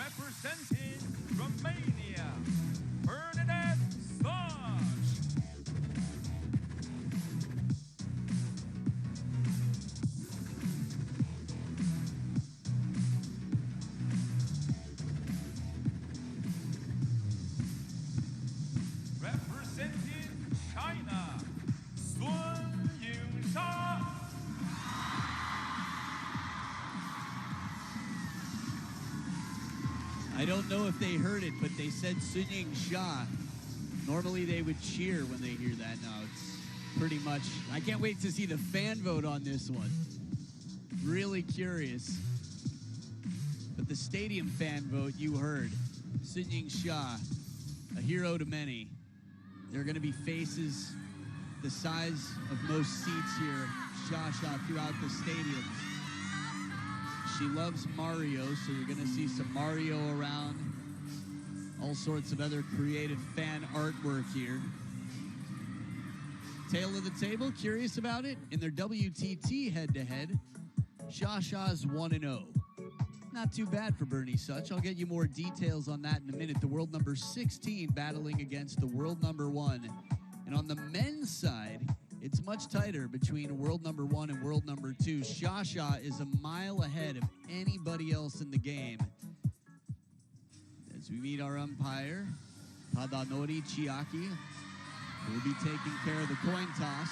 representing Romania, Bernadette SZOCS. Representing China, Yingsha. I don't know if they heard it, but they said Yingsha. Normally they would cheer when they hear that. No, it's pretty much. I can't wait to see the fan vote on this one. Really curious. But the stadium fan vote you heard, Yingsha, a hero to many. There are going to be faces the size of most seats here, Shasha, throughout the stadium. She loves Mario, so you're going to see some Mario around. All sorts of other creative fan artwork here. Tail of the table, curious about it? In their WTT head-to-head, Shasha's 1-0. Not too bad for Bernie SZOCS. I'll get you more details on that in a minute. The world number 16 battling against the world number 1. And on the men's side, it's much tighter between world number 1 and world number 2. Shasha is a mile ahead of anybody else in the game. As we meet our umpire, Tadanori Chiaki, who will be taking care of the coin toss.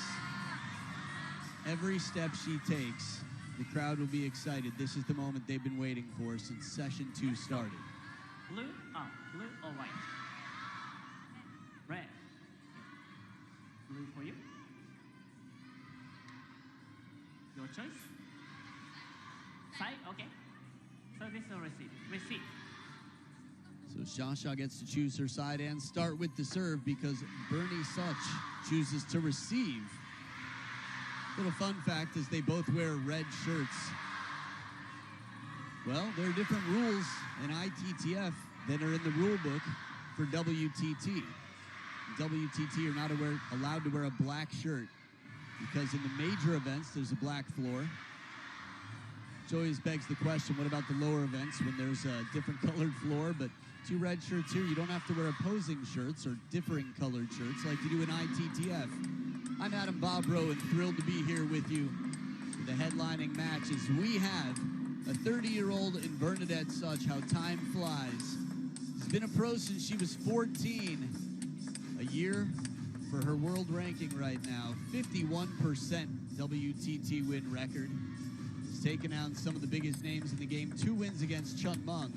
Every step she takes, the crowd will be excited. This is the moment they've been waiting for since session 2 started. Blue or white? Red. Blue for you. Your choice. Side, okay. Service or receive? Receive. So Shasha gets to choose her side and start with the serve because Bernie SZOCS chooses to receive. Little fun fact is they both wear red shirts. Well, there are different rules in ITTF that are in the rule book for WTT. WTT are not allowed to wear a black shirt because in the major events, there's a black floor. Which always begs the question, what about the lower events when there's a different colored floor? But 2 red shirts here, you don't have to wear opposing shirts or differing colored shirts like you do in ITTF. I'm Adam Bobrow and thrilled to be here with you for the headlining match as we have a 30-year-old in Bernadette SZOCS. How time flies. She's been a pro since she was 14. A year for her world ranking right now. 51% WTT win record. She's taken out some of the biggest names in the game. 2 wins against Chun Meng.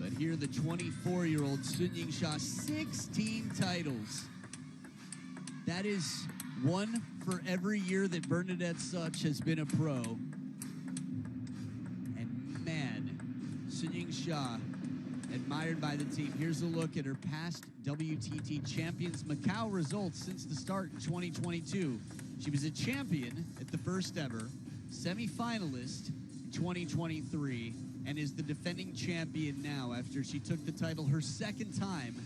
But here the 24-year-old Yingsha, 16 titles. That is 1 for every year that Bernadette SZOCS has been a pro. And man, Yingsha, admired by the team. Here's a look at her past WTT Champions MACAO results since the start in 2022. She was a champion at the first ever, semi-finalist in 2023, and is the defending champion now after she took the title her second time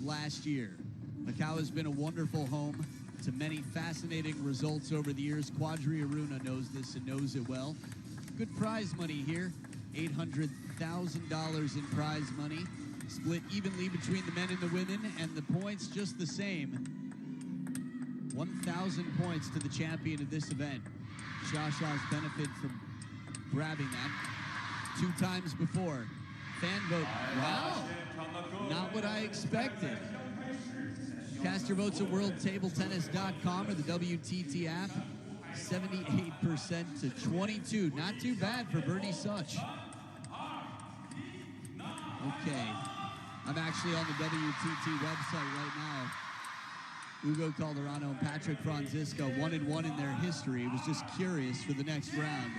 last year. MACAO has been a wonderful home to many fascinating results over the years. Quadri Aruna knows this and knows it well. Good prize money here, $800,000 in prize money, split evenly between the men and the women, and the points just the same. 1,000 points to the champion of this event. Shasha's benefit from grabbing that 2 times before. Fan vote, wow, not what I expected. Cast your votes at worldtabletennis.com or the WTT app. 78% to 22. Not too bad for Bernie SZOCS. Okay. I'm actually on the WTT website right now. Ugo Calderano and Patrick Francisco, 1-1 in their history. Was just curious for the next round.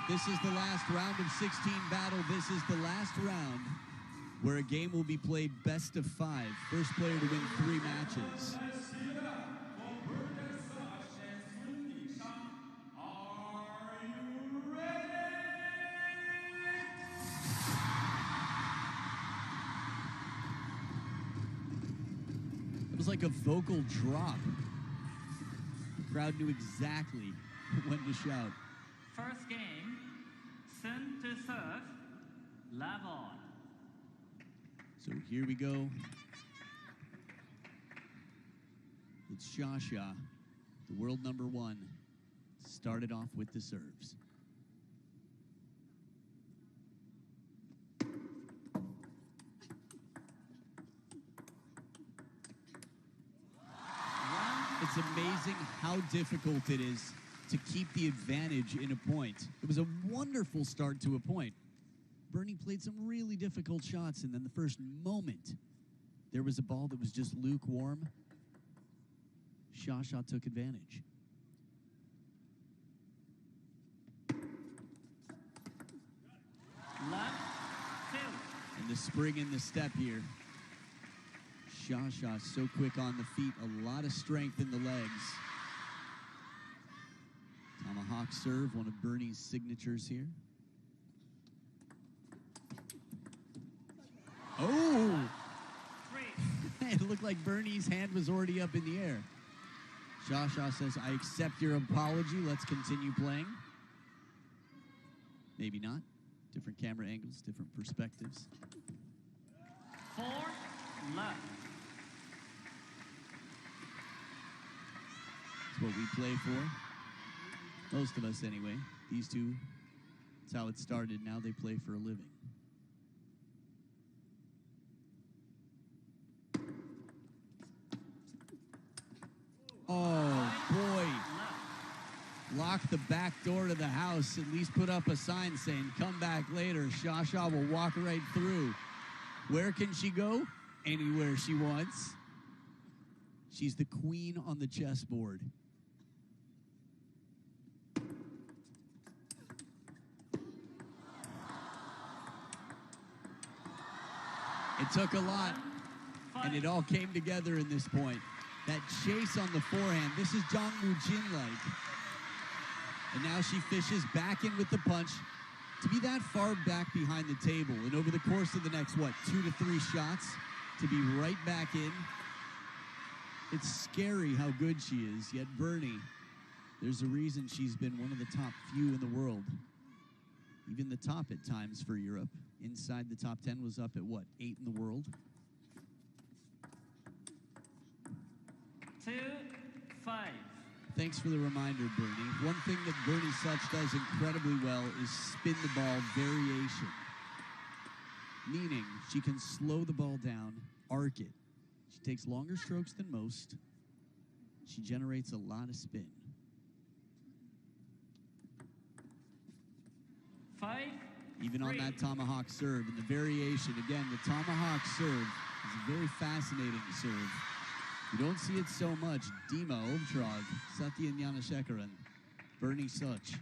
This is the last round of 16 battle. This is the last round where a game will be played best of 5. First player to win 3 matches. It was like a vocal drop. The crowd knew exactly when to shout. First game, Sun to serve. Level. So here we go. It's Shasha, the world number 1, started off with the serves. It's amazing how difficult it is to keep the advantage in a point. It was a wonderful start to a point. Bernie played some really difficult shots, and then the first moment there was a ball that was just lukewarm. Shasha took advantage. Left, 2. And the spring in the step here. Shasha so quick on the feet, a lot of strength in the legs. Tomahawk serve, one of Bernie's signatures here. Oh! 3. It looked like Bernie's hand was already up in the air. Shasha says, I accept your apology. Let's continue playing. Maybe not. Different camera angles, different perspectives. 4. Left. It's what we play for. Most of us, anyway. These two, that's how it started. Now they play for a living. Oh, boy. Lock the back door to the house. At least put up a sign saying, come back later. Shasha will walk right through. Where can she go? Anywhere she wants. She's the queen on the chessboard. It took a lot, and it all came together in this point. That chase on the forehand, this is Jang Woo-jin-like. And now she fishes back in with the punch. To be that far back behind the table, and over the course of the next, 2 to 3 shots, to be right back in, it's scary how good she is. Yet Bernie, there's a reason she's been one of the top few in the world. Even the top at times for Europe. Inside the top 10 was up at 8 in the world? 2, 5. Thanks for the reminder, Bernie. One thing that Bernadette SZOCS does incredibly well is spin the ball variation. Meaning, she can slow the ball down, arc it. She takes longer strokes than most. She generates a lot of spin. 5. Even on that tomahawk serve, and the variation, again, the tomahawk serve is a very fascinating serve. You don't see it so much. Dima Ovtrog, Satya Gnanashekaran, Bernadette SZOCS.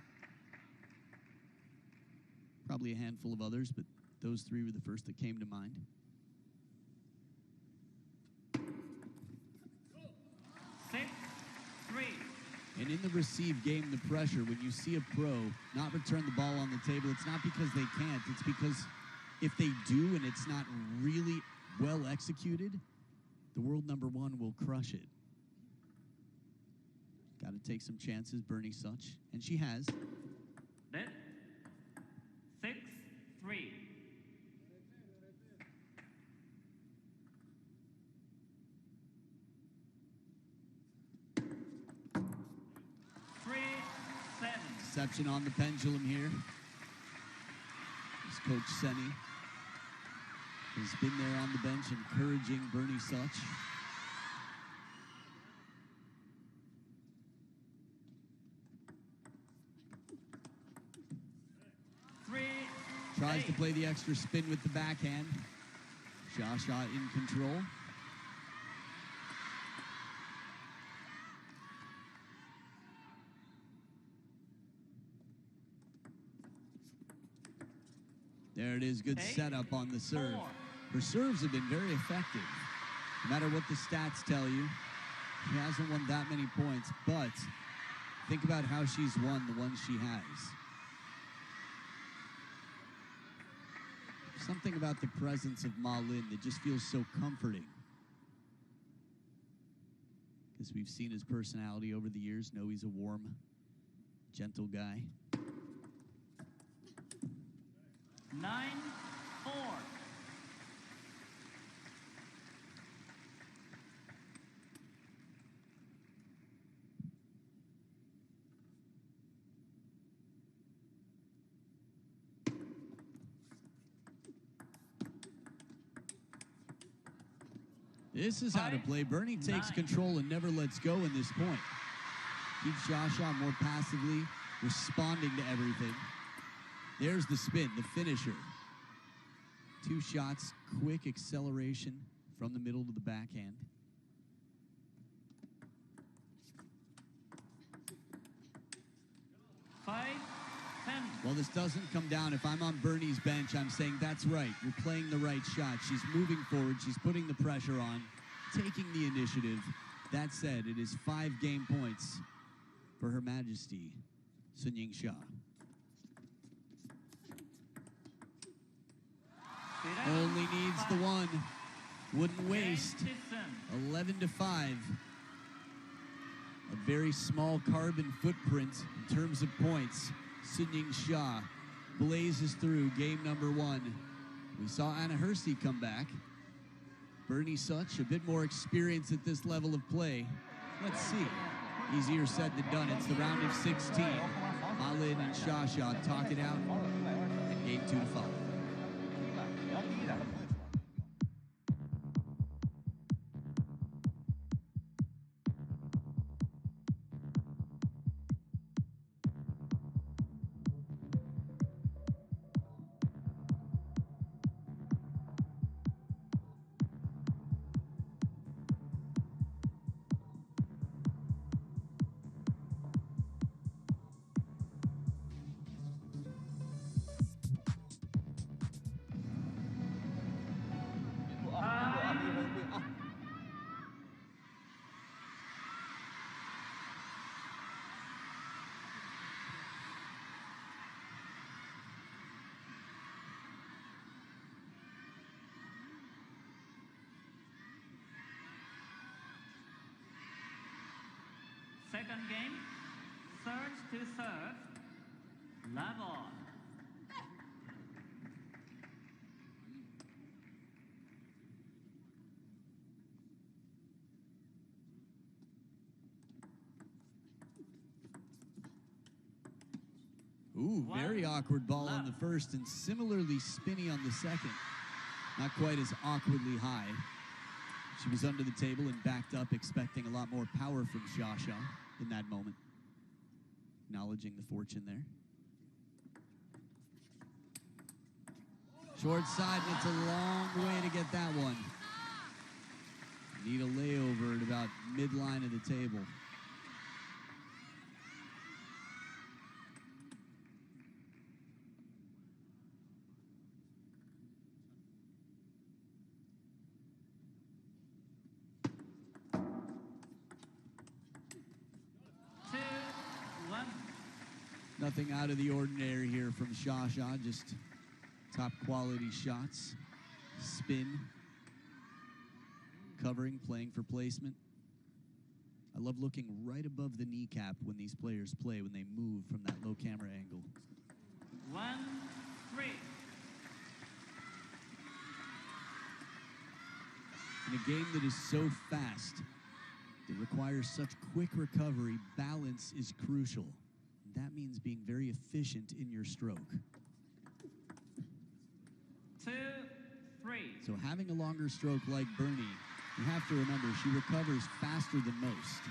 Probably a handful of others, but those 3 were the first that came to mind. 6, 3. And in the receive game, the pressure, when you see a pro not return the ball on the table, it's not because they can't. It's because if they do and it's not really well executed, the world number 1 will crush it. Got to take some chances, Bernadette SZOCS, and she has. Then 6, 3. Deception on the pendulum here. As Coach Senni has been there on the bench encouraging Bernadette SZOCS. Tries to play the extra spin with the backhand. Shasha in control. There it is, good setup on the serve. Her serves have been very effective. No matter what the stats tell you, she hasn't won that many points, but think about how she's won the ones she has. Something about the presence of Ma Lin that just feels so comforting. Because we've seen his personality over the years, know he's a warm, gentle guy. 9, 4. This is how to play. Bernie takes control and never lets go in this point. Keeps Shasha more passively responding to everything. There's the spin, the finisher. 2 shots, quick acceleration from the middle to the backhand. Well, this doesn't come down. If I'm on Bernie's bench, I'm saying that's right. You're playing the right shot. She's moving forward. She's putting the pressure on, taking the initiative. That said, it is 5 game points for Her Majesty, Yingsha. Only needs the one. Wouldn't waste. 11-5. A very small carbon footprint in terms of points. Yingsha blazes through game number 1. We saw Anna Hersey come back. Bernie SZOCS, a bit more experience at this level of play. Let's see. Easier said than done. It's the round of 16. Malin and Shasha talk it out. And game 2 to follow. Second game, third to third, level. Ooh, very awkward ball on the first and similarly spinny on the second. Not quite as awkwardly high. She was under the table and backed up, expecting a lot more power from Shasha in that moment. Acknowledging the fortune there. Short side, and it's a long way to get that one. Need a layover at about midline of the table. Nothing out of the ordinary here from Shasha, just top quality shots. Spin. Covering, playing for placement. I love looking right above the kneecap when these players play, when they move from that low camera angle. 1-3. In a game that is so fast, that requires such quick recovery, balance is crucial. That means being very efficient in your stroke. 2-3. So having a longer stroke like Bernie, you have to remember she recovers faster than most.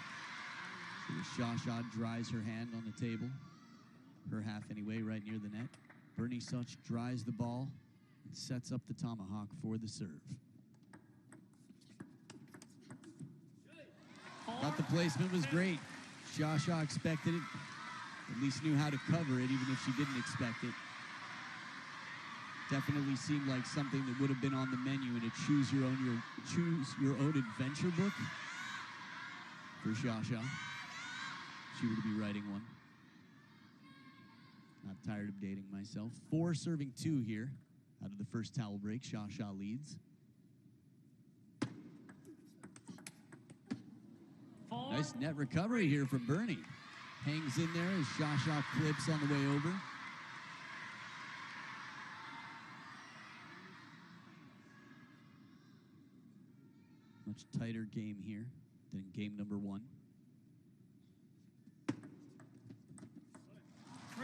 So Shasha dries her hand on the table, her half anyway, right near the net. Bernie SZOCS dries the ball and sets up the tomahawk for the serve. Thought the placement was great. Shasha expected it. At least knew how to cover it, even if she didn't expect it. Definitely seemed like something that would have been on the menu in a choose your own adventure book for Shasha. She were to be writing one. Not tired of dating myself. 4 serving 2 here out of the first towel break. Shasha leads. 4. Nice net recovery here from Bernie. Hangs in there as Shasha clips on the way over. Much tighter game here than game number 1. 3-5.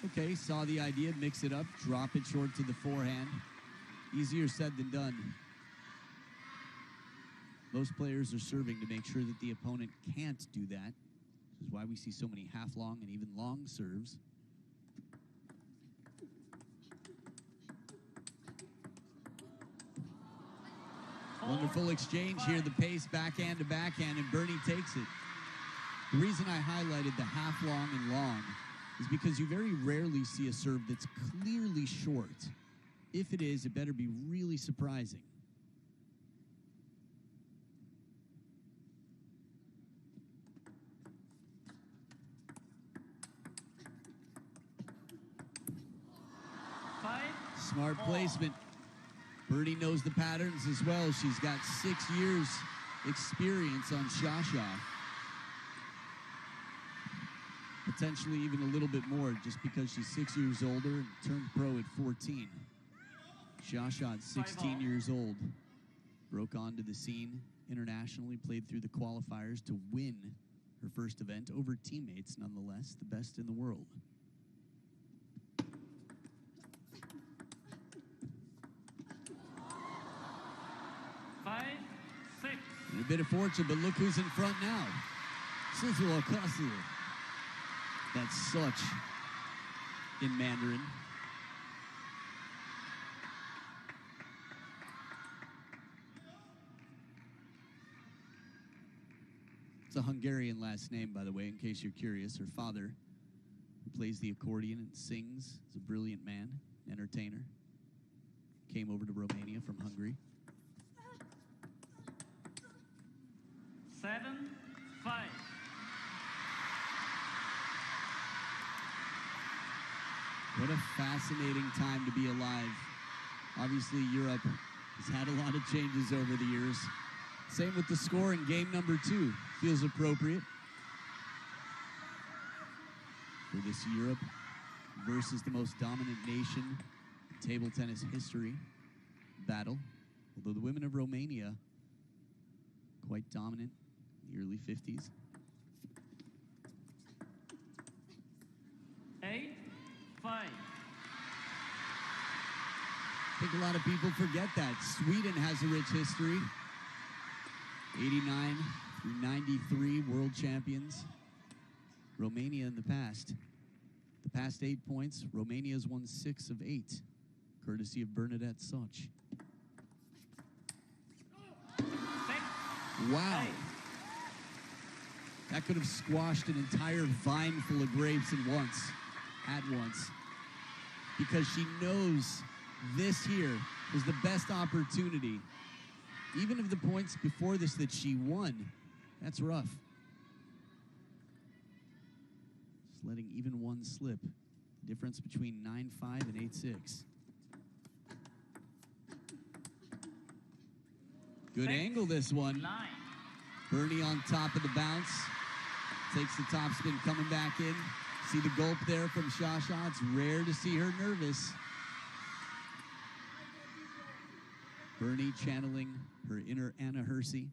Okay, saw the idea, mix it up, drop it short to the forehand. Easier said than done. Most players are serving to make sure that the opponent can't do that. This is why we see so many half-long and even long serves. Wonderful exchange here, the pace backhand to backhand, and Bernie takes it. The reason I highlighted the half-long and long is because you very rarely see a serve that's clearly short. If it is, it better be really surprising. Smart placement. Birdie knows the patterns as well. She's got 6 years experience on Shasha. Potentially even a little bit more just because she's 6 years older and turned pro at 14. Shasha at 16 years old. Broke onto the scene internationally, played through the qualifiers to win her first event over teammates, nonetheless, the best in the world. And a bit of fortune, but look who's in front now. SZOCS. That's such in Mandarin. It's a Hungarian last name, by the way, in case you're curious. Her father, who plays the accordion and sings, is a brilliant man, entertainer. Came over to Romania from Hungary. 7-5. What a fascinating time to be alive. Obviously, Europe has had a lot of changes over the years. Same with the score in game number 2. Feels appropriate for this Europe versus the most dominant nation in table tennis history battle. Although the women of Romania, quite dominant in the early 50s. 8-5. I think a lot of people forget that. Sweden has a rich history. 89 through 93 world champions. Romania in the past. The past 8 points, Romania's won 6 of 8, courtesy of Bernadette SZOCS. Wow. That could have squashed an entire vine full of grapes at once. Because she knows this here was the best opportunity. Even of the points before this that she won, that's rough. Just letting even one slip. The difference between 9-5 and 8-6. Good angle, this one. Bernie on top of the bounce. Takes the topspin, coming back in. See the gulp there from Shasha. It's rare to see her nervous. Bernie channeling her inner Anna Hersey.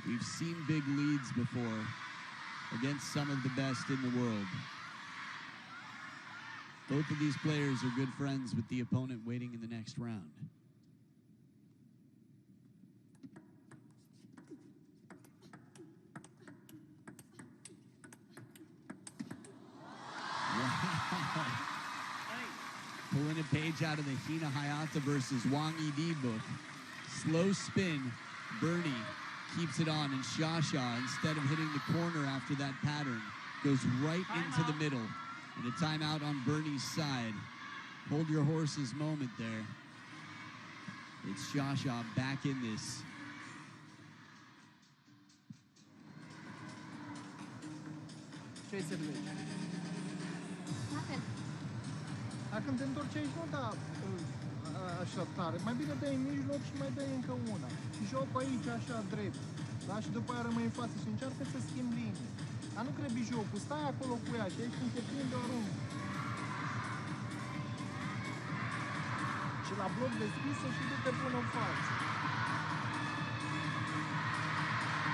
We've seen big leads before against some of the best in the world. Both of these players are good friends with the opponent waiting in the next round. Wow. Pulling a page out of the Hina Hayata versus Wang Yidi book. Slow spin, Bernie keeps it on, and Shasha, instead of hitting the corner after that pattern, goes right into the middle. And a timeout on Bernie's side. Hold your horses moment there. It's Shasha back in this. Dacă te întorci aici, nu, dar așa tare. Mai bine dai în mijloc și mai dai încă una. Și joc aici așa drept. Da? Și după aia rămâi în față și încearcă să schimbi linii. Dar nu grăbi jocul, stai acolo cu ea și aici când te prinde o aruncă. Și la bloc deschisă și du-te până în față.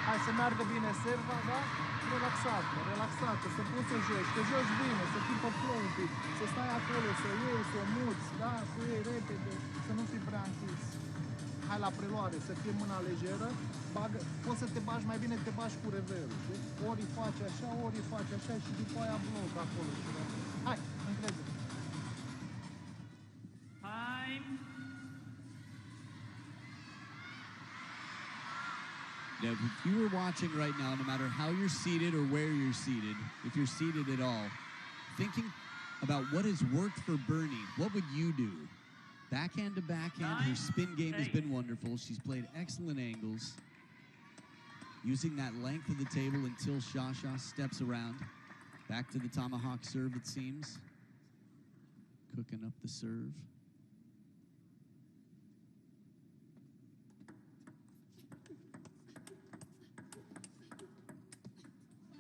Hai să meargă bine serva, da? Relaxată, relaxată, să poți să joci, să joci bine, să fii pe flow un pic, să stai acolo, să iei, să o muți, da? Să iei repede, să nu fii prea închis. Hai la preluare, să fie mâna lejeră, bagă, poți să te bagi mai bine, te bagi cu reverul, știi? Ori îi faci așa, ori îi faci așa și după aia bloc acolo. Hai, încrede. Time. Now, if you were watching right now, no matter how you're seated or where you're seated, if you're seated at all, thinking about what has worked for Bernie, what would you do? Backhand to backhand, her spin game has been wonderful. She's played excellent angles, using that length of the table until Shasha steps around. Back to the tomahawk serve, it seems. Cooking up the serve.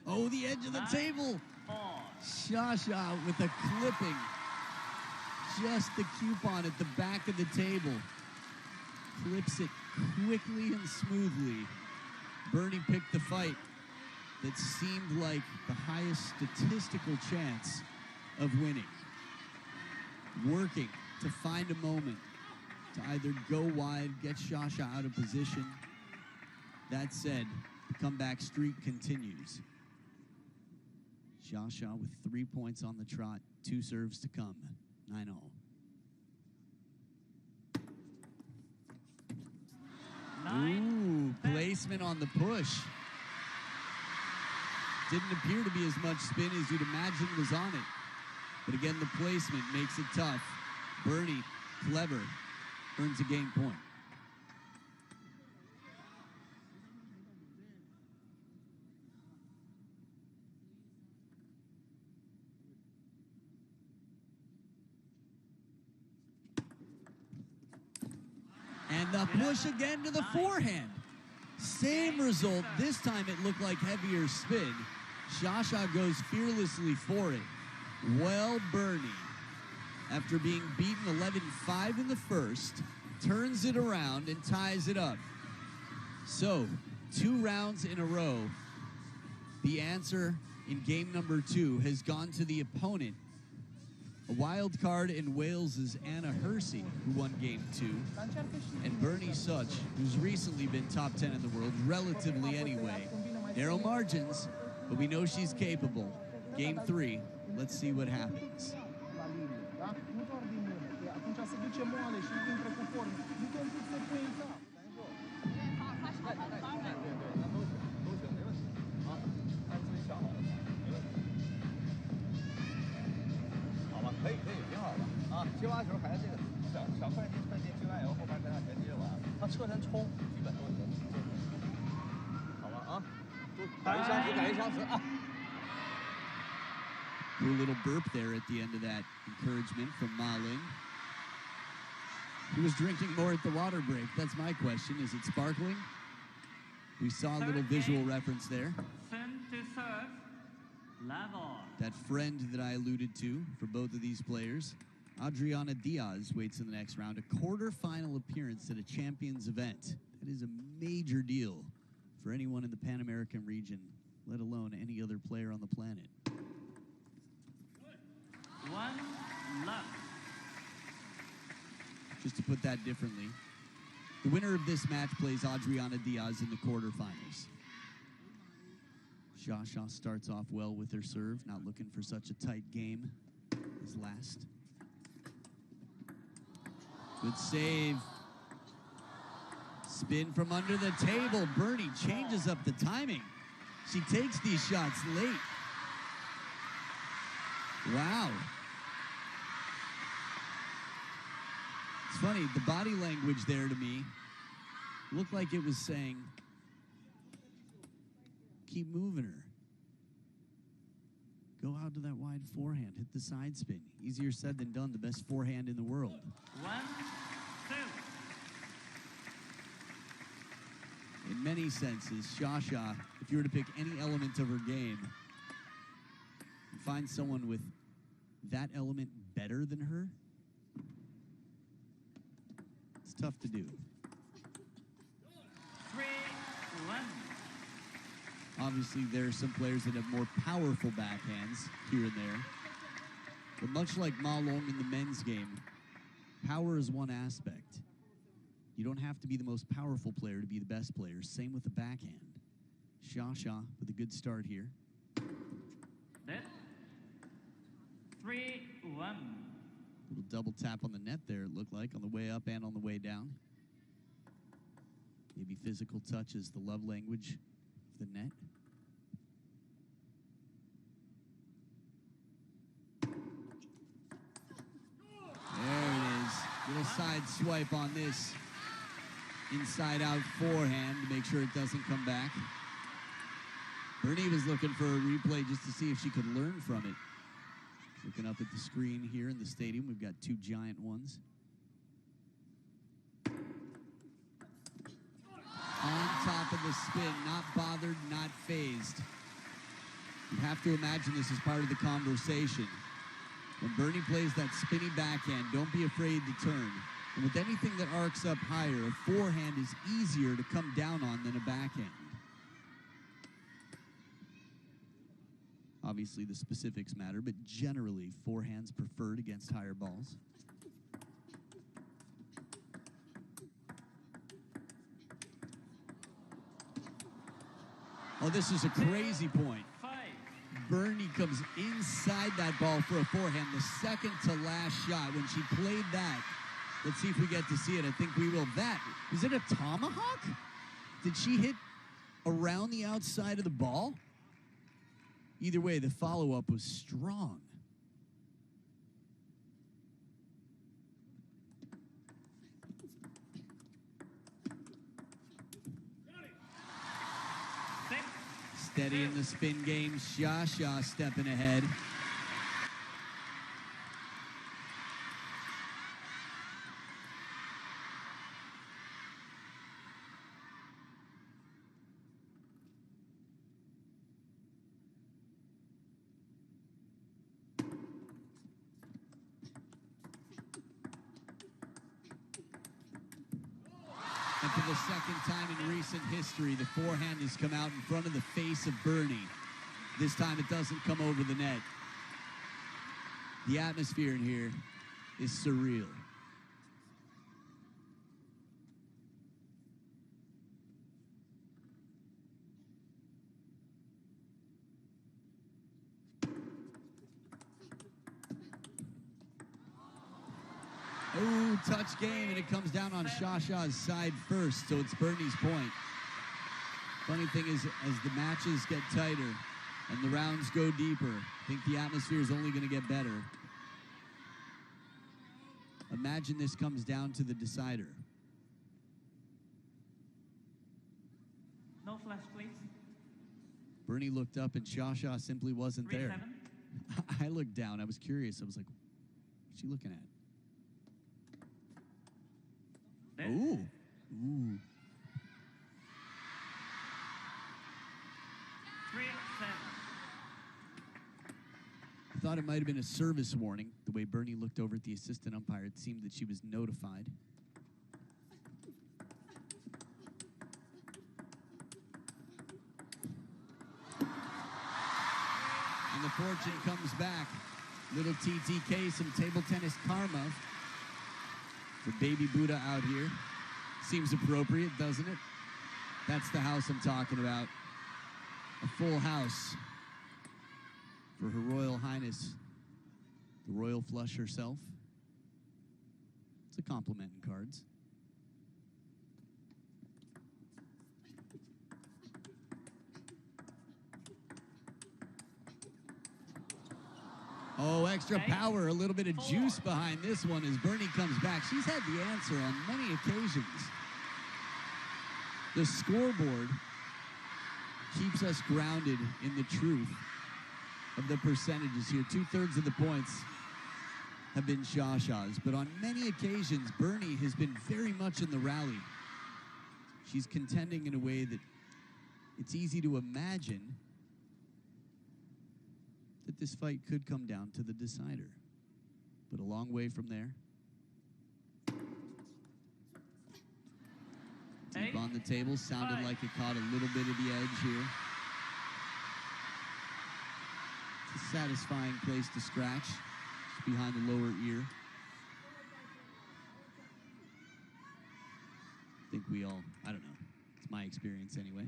Oh, the edge of the table. Shasha with a clipping. Just the coupon at the back of the table. Clips it quickly and smoothly. Bernie picked the fight that seemed like the highest statistical chance of winning. Working to find a moment to either go wide, get Shasha out of position. That said, the comeback streak continues. Shasha with 3 points on the trot, 2 serves to come, 9-0. Ooh, placement on the push. Didn't appear to be as much spin as you'd imagine was on it. But again, the placement makes it tough. Bernie, clever, earns a game point. And the push again to the forehand. Same result. This time it looked like heavier spin. Shasha goes fearlessly for it. Well, Bernie, after being beaten 11-5 in the first, turns it around and ties it up. So, 2 rounds in a row. The answer in game number 2 has gone to the opponent. A wild card in Wales' Anna Hersey, who won game 2, and Bernadette SZOCS, who's recently been top 10 in the world, relatively anyway. Narrow margins, but we know she's capable. Game 3, let's see what happens. Cool little burp there at the end of that encouragement from Ma Ling. Who was drinking more at the water break? That's my question. Is it sparkling? We saw a little visual reference there. Send to serve. Level. That friend that I alluded to for both of these players, Adriana Diaz, waits in the next round. A quarterfinal appearance at a Champions event. That is a major deal for anyone in the Pan American region, let alone any other player on the planet. 1 love. Just to put that differently, the winner of this match plays Adriana Diaz in the quarterfinals. Shasha starts off well with her serve, not looking for such a tight game as last. Good save. Spin from under the table. Bernie changes up the timing. She takes these shots late. Wow. It's funny, the body language there to me looked like it was saying, keep moving her. Go out to that wide forehand, hit the side spin. Easier said than done, the best forehand in the world. 1 6. In many senses, Shasha, if you were to pick any element of her game, and find someone with that element better than her, it's tough to do. 3-1. Obviously, there are some players that have more powerful backhands here and there. But much like Ma Long in the men's game, power is one aspect. You don't have to be the most powerful player to be the best player. Same with the backhand. Shasha with a good start here. Net. 3-1. Little double tap on the net there, it looked like, on the way up and on the way down. Maybe physical touch is the love language of the net. There it is. Little side swipe on this inside out forehand to make sure it doesn't come back. Bernie was looking for a replay just to see if she could learn from it. Looking up at the screen here in the stadium, we've got two giant ones. On top of the spin, not bothered, not phased. You have to imagine this is part of the conversation. When Bernie plays that spinny backhand, don't be afraid to turn. And with anything that arcs up higher, a forehand is easier to come down on than a backhand. Obviously, the specifics matter, but generally, forehands preferred against higher balls. Oh, this is a crazy point. 5. Bernie comes inside that ball for a forehand, the second to last shot. When she played that, let's see if we get to see it. I think we will. That, is it a tomahawk? Did she hit around the outside of the ball? Either way, the follow-up was strong. Steady in the spin game. Shasha stepping ahead. And for the second time in recent history, the forehand has come out in front of the face of Bernie. This time it doesn't come over the net. The atmosphere in here is surreal. Oh, touch game, and it comes down on Shasha's side first, so it's Bernie's point. Funny thing is, as the matches get tighter and the rounds go deeper, I think the atmosphere is only going to get better. Imagine this comes down to the decider. No flash, please. Bernie looked up, and Shasha simply wasn't there. 3-7. I looked down. I was curious. I was like, what's she looking at? Net. Ooh. Ooh. 3-7. I thought it might have been a service warning. The way Bernie looked over at the assistant umpire, it seemed that she was notified. And the fortune comes back. Little TTK, some table tennis karma for Baby Buddha out here. Seems appropriate, doesn't it? That's the house I'm talking about. A full house for Her Royal Highness, the Royal Flush herself. It's a compliment in cards. Oh, extra power, a little bit of juice behind this one as Bernie comes back. She's had the answer on many occasions. The scoreboard keeps us grounded in the truth of the percentages here. 2/3 of the points have been Shasha's, but on many occasions, Bernie has been very much in the rally. She's contending in a way that it's easy to imagine that this fight could come down to the decider. But a long way from there. Deep on the table, sounded like it caught a little bit of the edge here. It's a satisfying place to scratch, just behind the lower ear. I think we all, I don't know, it's my experience anyway.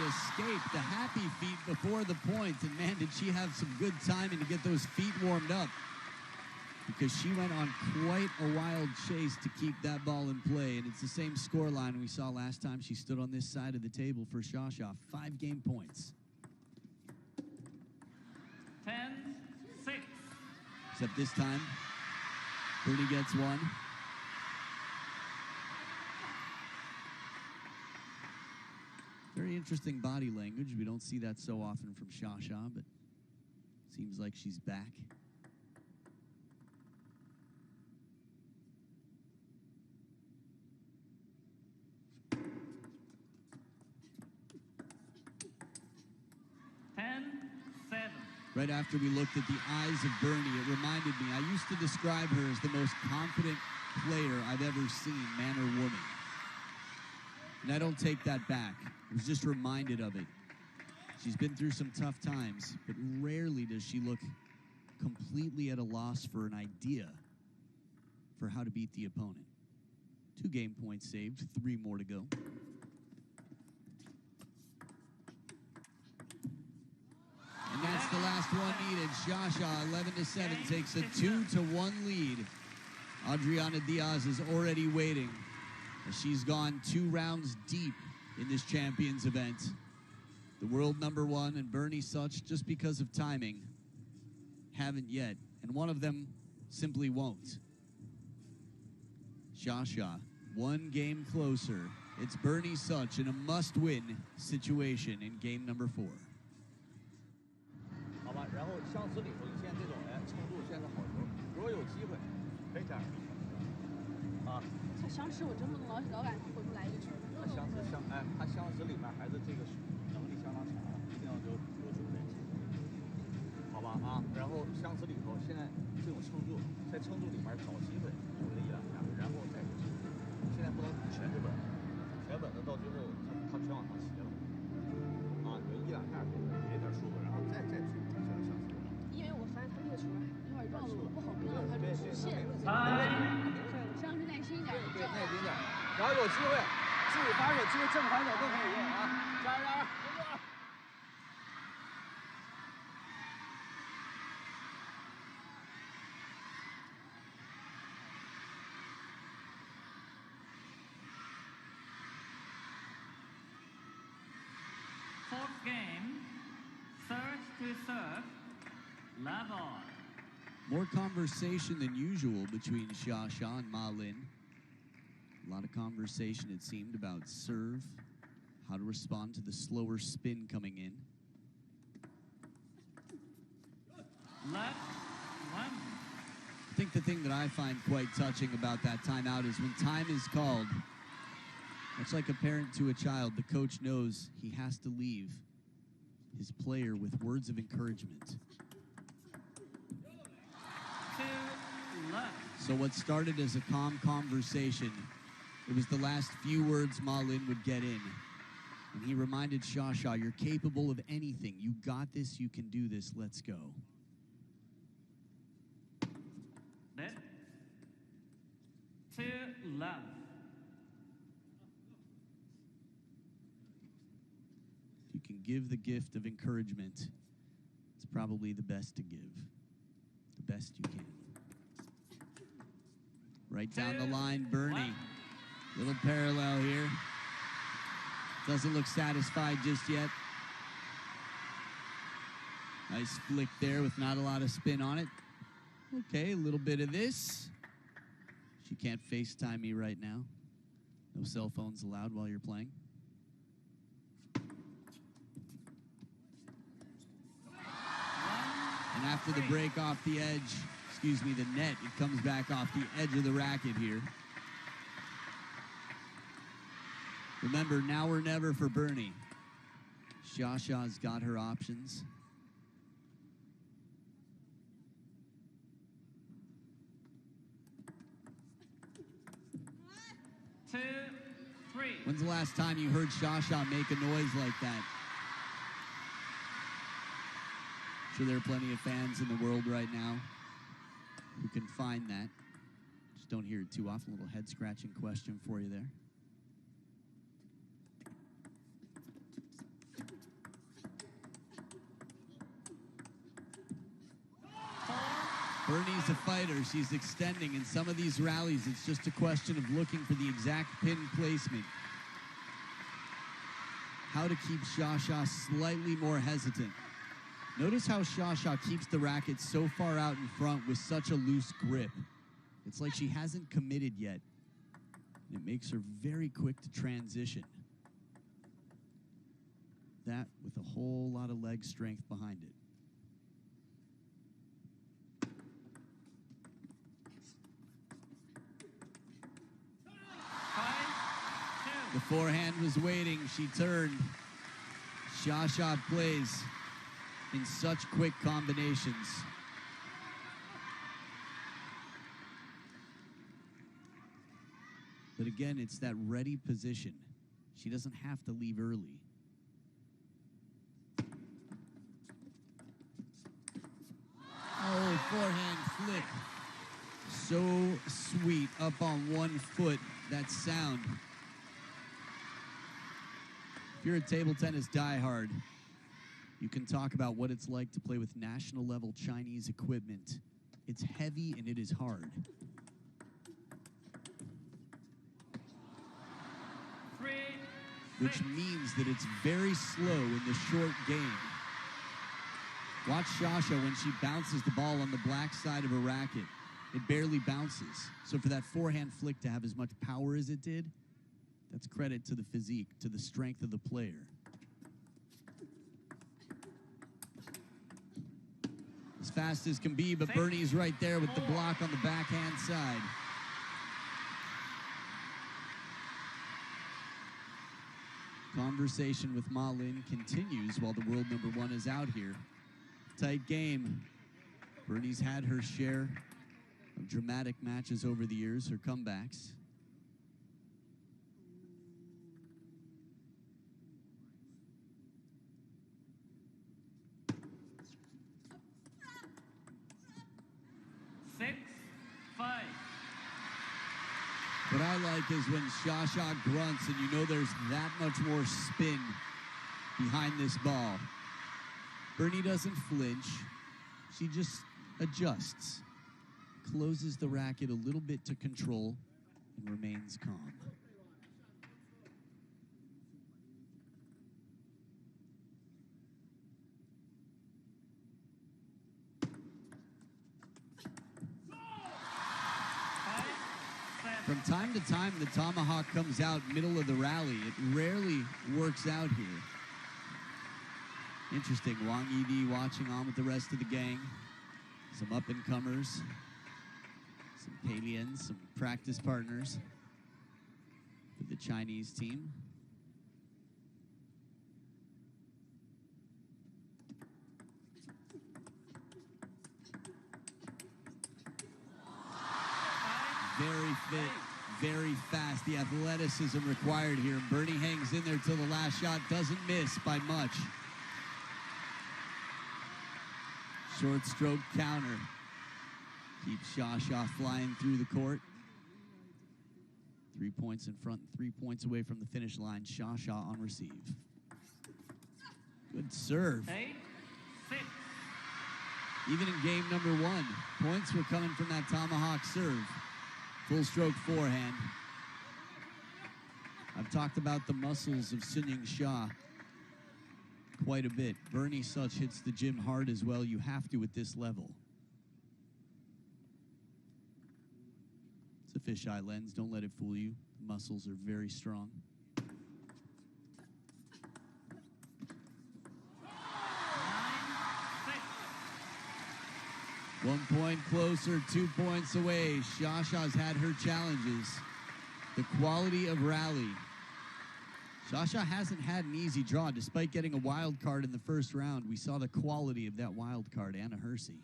Escape, the happy feet before the point, and man, did she have some good timing to get those feet warmed up, because she went on quite a wild chase to keep that ball in play, and it's the same score line we saw last time she stood on this side of the table for SZOCS. 5 game points. 10-6. Except this time, Bernie gets one. Very interesting body language. We don't see that so often from SZOCS, but seems like she's back. Right after we looked at the eyes of Bernie, it reminded me, I used to describe her as the most confident player I've ever seen, man or woman. And I don't take that back. I was just reminded of it. She's been through some tough times, but rarely does she look completely at a loss for an idea for how to beat the opponent. 2 game points saved, 3 more to go. And that's the last one needed. SZOCS, 11-7, takes a 2-1 lead. Adriana Diaz is already waiting, as she's gone 2 rounds deep in this champions event. The world #1 and Bernadette SZOCS, just because of timing, haven't yet. And one of them simply won't. SZOCS, 1 game closer. It's Bernadette SZOCS in a must-win situation in game #4. 好吧，然后相思里头，你现在这种哎程度现在好球，如果有机会可以这样啊。他相识我真不老感觉回不来一个球。他相识里面还是这个能力相当强，一定要有准备，好吧啊。然后相思里头现在这种撑住，在撑住里面找机会有那1-2下，然后再就是，现在不能全是稳，全稳的到最后他全往上齐了，啊，有1-2下给点舒服，然后再去相思。因为我发现他那个球有点绕路，不好不让他就直线。对，这样就耐心一点。对，耐心点。然后有机会，自己反手机会正反手都可以用啊！加油加油！ Fourth game, third to serve, level. More conversation than usual between SZOCS and Ma Lin. A lot of conversation, it seemed, about serve, how to respond to the slower spin coming in. Left, 1. I think the thing that I find quite touching about that timeout is when time is called, much like a parent to a child, the coach knows he has to leave his player with words of encouragement. 2 left. So what started as a calm conversation, it was the last few words Ma Lin would get in. And he reminded SZOCS, you're capable of anything. You got this, you can do this, let's go. Dead. 2 left. If you can give the gift of encouragement, it's probably the best to give. The best you can. Right down the line, Bernie. Little parallel here. Doesn't look satisfied just yet. Nice flick there with not a lot of spin on it. Okay, a little bit of this. She can't FaceTime me right now. No cell phones allowed while you're playing. And after the break off the edge, excuse me, the net, it comes back off the edge of the racket here. Remember, now or never for Bernie. Shasha's got her options. 2, 3. When's the last time you heard Shasha make a noise like that? I'm sure there are plenty of fans in the world right now who can find that. Just don't hear it too often. A little head-scratching question for you there. Bernie's a fighter. She's extending. In some of these rallies, it's just a question of looking for the exact pin placement. How to keep Shasha slightly more hesitant. Notice how Shasha keeps the racket so far out in front with such a loose grip. It's like she hasn't committed yet. And it makes her very quick to transition. That with a whole lot of leg strength behind it. The forehand was waiting. She turned. Shasha plays in such quick combinations. But again, it's that ready position. She doesn't have to leave early. Oh, forehand flick. So sweet, up on one foot, that sound. If you're a table tennis diehard, you can talk about what it's like to play with national level Chinese equipment. It's heavy and it is hard. 3, Which means that it's very slow in the short game. Watch Shasha when she bounces the ball on the black side of her racket. It barely bounces. So for that forehand flick to have as much power as it did, that's credit to the physique, to the strength of the player. As fast as can be, but Bernie's right there with the block on the backhand side. Conversation with Ma Lin continues while the world number one is out here. Tight game. Bernie's had her share of dramatic matches over the years, her comebacks. What I like is when Shasha grunts and you know there's that much more spin behind this ball. Bernie doesn't flinch. She just adjusts, closes the racket a little bit to control, and remains calm. From time to time, the tomahawk comes out middle of the rally. It rarely works out here. Interesting, Wang Yidi watching on with the rest of the gang. Some up-and-comers, some Palians, some practice partners for the Chinese team. Very fit, very fast. The athleticism required here. Bernie hangs in there till the last shot. Doesn't miss by much. Short stroke counter. Keeps Shasha flying through the court. 3 points in front, 3 points away from the finish line. Shasha on receive. Good serve. 8, 6. Even in game number one, points were coming from that tomahawk serve. Full stroke forehand. I've talked about the muscles of Yingsha quite a bit. Bernadette SZOCS hits the gym hard as well. You have to at this level. It's a fisheye lens. Don't let it fool you. The muscles are very strong. 1 point closer, 2 points away. Shasha's had her challenges. The quality of rally. Shasha hasn't had an easy draw. Despite getting a wild card in the first round, we saw the quality of that wild card, Anna Hersey.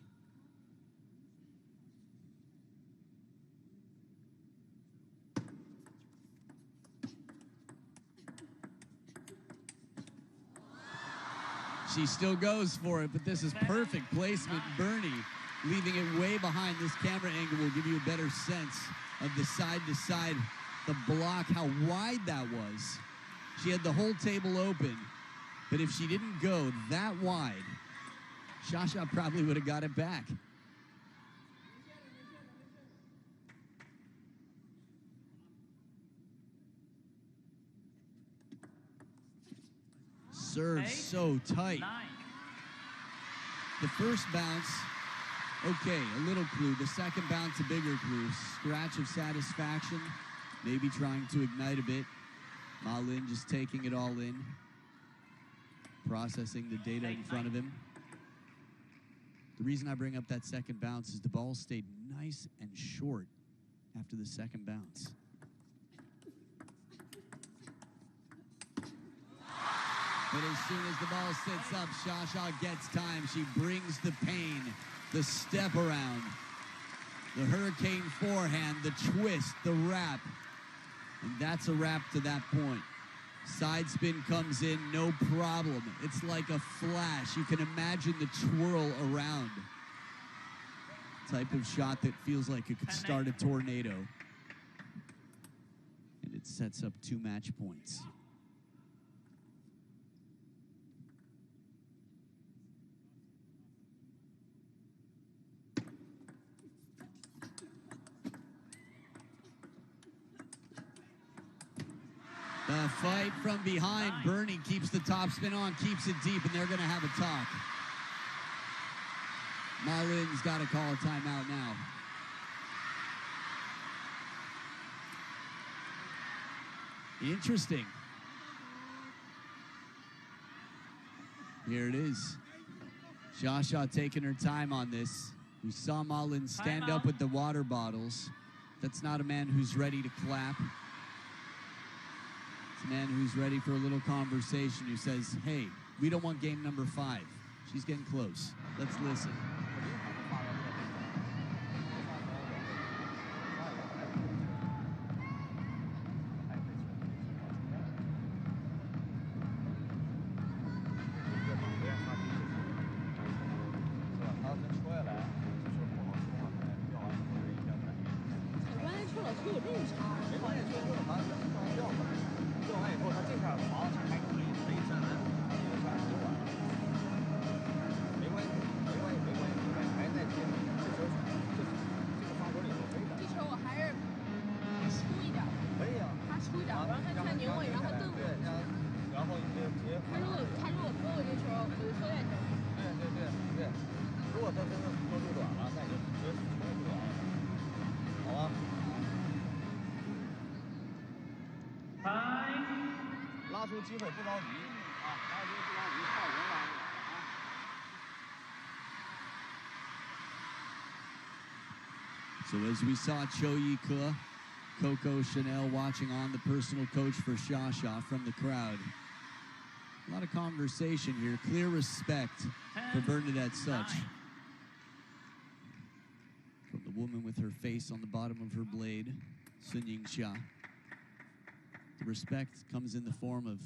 She still goes for it, but this is perfect placement. Bernadette leaving it way behind. This camera angle will give you a better sense of the side-to-side, the block, how wide that was. She had the whole table open, but if she didn't go that wide, Shasha probably would have got it back. Serve so tight. The first bounce, okay, a little clue. The second bounce, a bigger clue. Scratch of satisfaction, maybe trying to ignite a bit. Ma Lin just taking it all in, processing the data in front of him. The reason I bring up that second bounce is the ball stayed nice and short after the second bounce. But as soon as the ball sits up, Shasha gets time. She brings the pain, the step around, the hurricane forehand, the twist, the wrap. And that's a wrap to that point. Side spin comes in, no problem. It's like a flash. You can imagine the twirl around. Type of shot that feels like it could start a tornado. And it sets up 2 match points. The fight from behind. Bernadette keeps the topspin on, keeps it deep, and they're going to have a talk. Ma Lin's got to call a timeout now. Interesting. Here it is. Shasha taking her time on this. We saw Ma Lin stand up with the water bottles. That's not a man who's ready to clap. It's a man who's ready for a little conversation, who says, hey, we don't want game number 5. She's getting close. Let's listen. So as we saw Cho Yi-ke, Coco Chanel watching on, the personal coach for Shasha from the crowd. A lot of conversation here. Clear respect for Bernadette SZOCS. From the woman with her face on the bottom of her blade, Yingsha. The respect comes in the form of,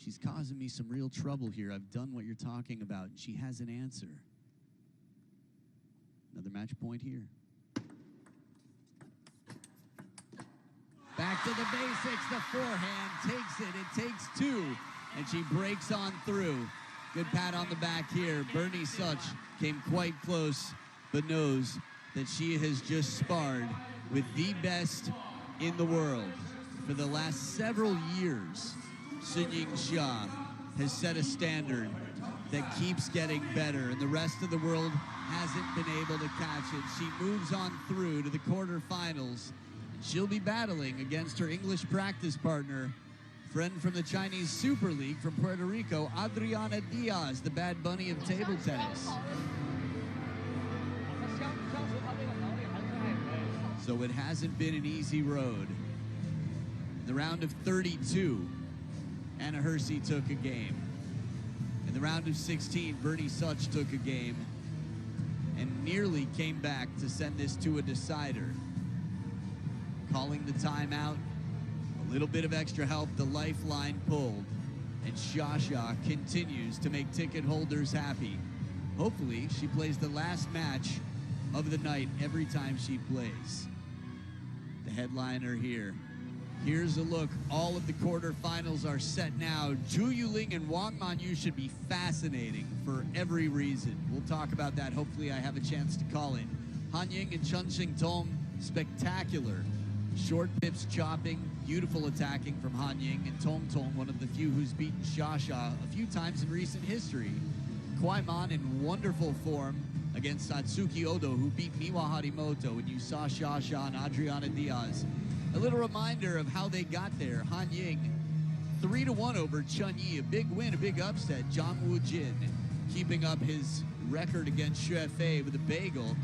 she's causing me some real trouble here. I've done what you're talking about, and she has an answer. Another match point here. Back to the basics, the forehand takes it. It takes 2, and she breaks on through. Good pat on the back here. Bernadette SZOCS came quite close, but knows that she has just sparred with the best in the world. for the last several years, Yingsha has set a standard that keeps getting better, and the rest of the world hasn't been able to catch it. She moves on through to the quarterfinals. She'll be battling against her English practice partner, friend from the Chinese Super League from Puerto Rico, Adriana Diaz, the Bad Bunny of table tennis. So it hasn't been an easy road. In the round of 32, Anna Hersey took a game. In the round of 16, Bernadette SZOCS took a game and nearly came back to send this to a decider. Calling the timeout, a little bit of extra help, the lifeline pulled, and Shasha continues to make ticket holders happy. Hopefully, she plays the last match of the night every time she plays. The headliner here. Here's a look. All of the quarterfinals are set now. Zhu Yuling and Wang Manyu should be fascinating for every reason. We'll talk about that. Hopefully I have a chance to call it. Han Ying and Chen Xingtong, spectacular. Short pips chopping, beautiful attacking from Han Ying, and Tong Tong, one of the few who's beaten Shasha a few times in recent history. Kwai Man in wonderful form against Satsuki Odo, who beat Miwa Harimoto, and you saw Shasha and Adriana Diaz. A little reminder of how they got there. Han Ying, 3-1 over Chun Yi, a big win, a big upset. Zhang Wu Jin keeping up his record against Xue Fei with a bagel.